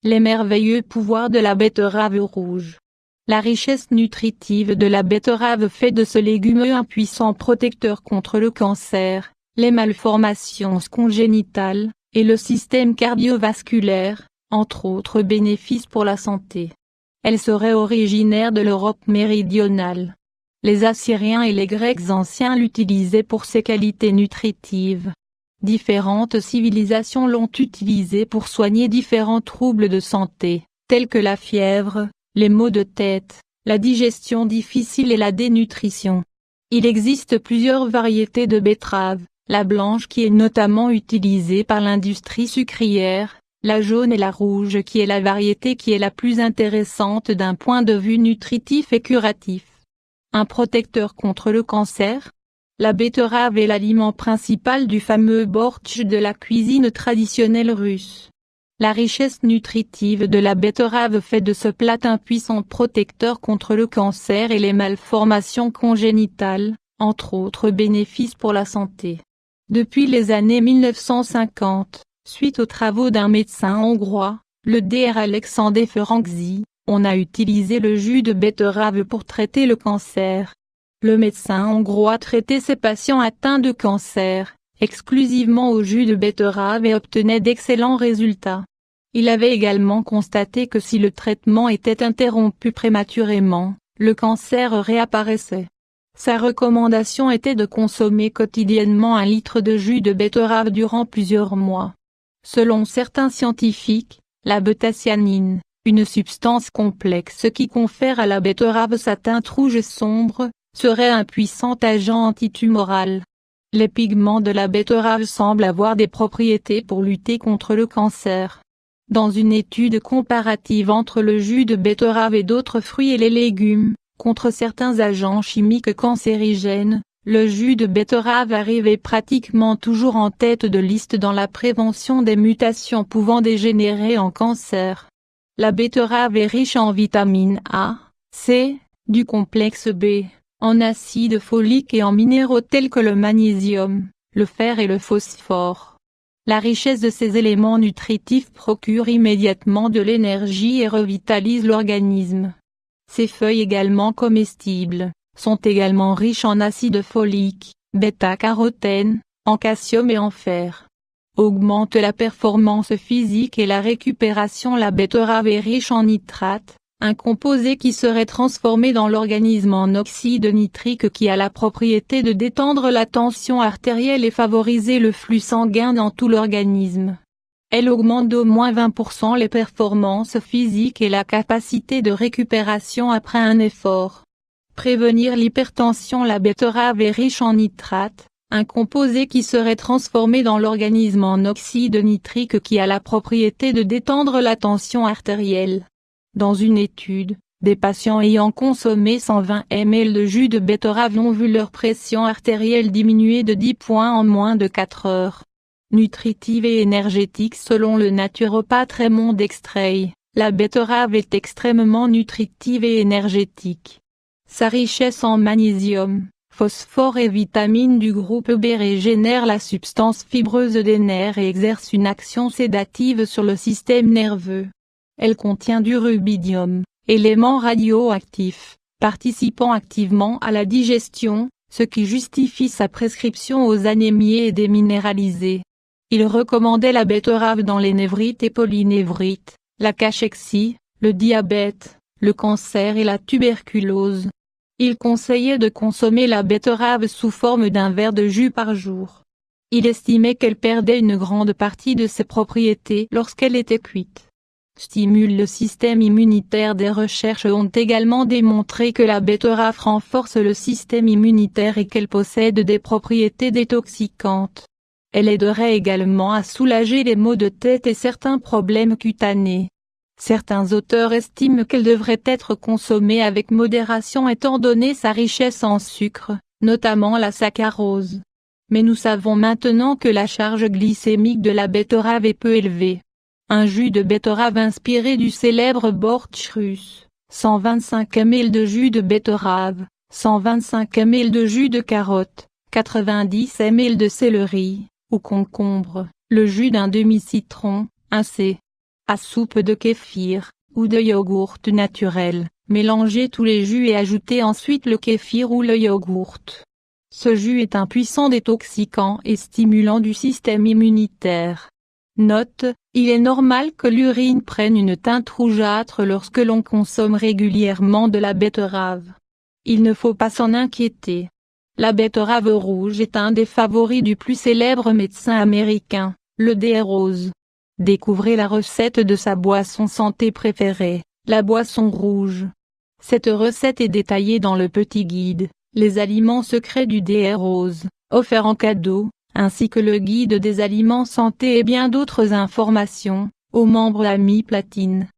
Les merveilleux pouvoirs de la betterave rouge. La richesse nutritive de la betterave fait de ce légume un puissant protecteur contre le cancer, les malformations congénitales, et le système cardiovasculaire, entre autres bénéfices pour la santé. Elle serait originaire de l'Europe méridionale. Les Assyriens et les Grecs anciens l'utilisaient pour ses qualités nutritives. Différentes civilisations l'ont utilisé pour soigner différents troubles de santé, tels que la fièvre, les maux de tête, la digestion difficile et la dénutrition. Il existe plusieurs variétés de betterave, la blanche qui est notamment utilisée par l'industrie sucrière, la jaune et la rouge qui est la variété qui est la plus intéressante d'un point de vue nutritif et curatif. Un protecteur contre le cancer? La betterave est l'aliment principal du fameux bortsch de la cuisine traditionnelle russe. La richesse nutritive de la betterave fait de ce plat un puissant protecteur contre le cancer et les malformations congénitales, entre autres bénéfices pour la santé. Depuis les années 1950, suite aux travaux d'un médecin hongrois, le Dr Alexander Ferenczi, on a utilisé le jus de betterave pour traiter le cancer. Le médecin hongrois traitait ses patients atteints de cancer, exclusivement au jus de betterave et obtenait d'excellents résultats. Il avait également constaté que si le traitement était interrompu prématurément, le cancer réapparaissait. Sa recommandation était de consommer quotidiennement 1 litre de jus de betterave durant plusieurs mois. Selon certains scientifiques, la bêta-cyanine, une substance complexe qui confère à la betterave sa teinte rouge sombre, serait un puissant agent antitumoral. Les pigments de la betterave semblent avoir des propriétés pour lutter contre le cancer. Dans une étude comparative entre le jus de betterave et d'autres fruits et les légumes, contre certains agents chimiques cancérigènes, le jus de betterave arrivait pratiquement toujours en tête de liste dans la prévention des mutations pouvant dégénérer en cancer. La betterave est riche en vitamine A, C, du complexe B, en acide folique et en minéraux tels que le magnésium, le fer et le phosphore. La richesse de ces éléments nutritifs procure immédiatement de l'énergie et revitalise l'organisme. Ces feuilles également comestibles, sont également riches en acide folique, bêta-carotène, en calcium et en fer. Augmente la performance physique et la récupération. La betterave est riche en nitrate, un composé qui serait transformé dans l'organisme en oxyde nitrique qui a la propriété de détendre la tension artérielle et favoriser le flux sanguin dans tout l'organisme. Elle augmente d'au moins 20% les performances physiques et la capacité de récupération après un effort. Prévenir l'hypertension. La betterave est riche en nitrate, un composé qui serait transformé dans l'organisme en oxyde nitrique qui a la propriété de détendre la tension artérielle. Dans une étude, des patients ayant consommé 120 ml de jus de betterave ont vu leur pression artérielle diminuer de 10 points en moins de 4 heures. Nutritive et énergétique. Selon le naturopathe Raymond Dextrey, la betterave est extrêmement nutritive et énergétique. Sa richesse en magnésium, phosphore et vitamines du groupe B régénère la substance fibreuse des nerfs et exerce une action sédative sur le système nerveux. Elle contient du rubidium, élément radioactif, participant activement à la digestion, ce qui justifie sa prescription aux anémies et déminéralisés. Il recommandait la betterave dans les névrites et polynévrites, la cachexie, le diabète, le cancer et la tuberculose. Il conseillait de consommer la betterave sous forme d'un verre de jus par jour. Il estimait qu'elle perdait une grande partie de ses propriétés lorsqu'elle était cuite. Stimule le système immunitaire. Des recherches ont également démontré que la betterave renforce le système immunitaire et qu'elle possède des propriétés détoxicantes. Elle aiderait également à soulager les maux de tête et certains problèmes cutanés. Certains auteurs estiment qu'elle devrait être consommée avec modération étant donné sa richesse en sucre, notamment la saccharose. Mais nous savons maintenant que la charge glycémique de la betterave est peu élevée. Un jus de betterave inspiré du célèbre bortsch russe, 125 ml de jus de betterave, 125 ml de jus de carotte, 90 ml de céleri, ou concombre, le jus d'un demi-citron, un c. à soupe de kéfir, ou de yogourt naturel, mélangez tous les jus et ajoutez ensuite le kéfir ou le yogourt. Ce jus est un puissant détoxicant et stimulant du système immunitaire. Note, il est normal que l'urine prenne une teinte rougeâtre lorsque l'on consomme régulièrement de la betterave. Il ne faut pas s'en inquiéter. La betterave rouge est un des favoris du plus célèbre médecin américain, le Dr Rose. Découvrez la recette de sa boisson santé préférée, la boisson rouge. Cette recette est détaillée dans le petit guide, Les aliments secrets du Dr Rose, offert en cadeau, ainsi que le guide des aliments santé et bien d'autres informations, aux membres Amis Platine.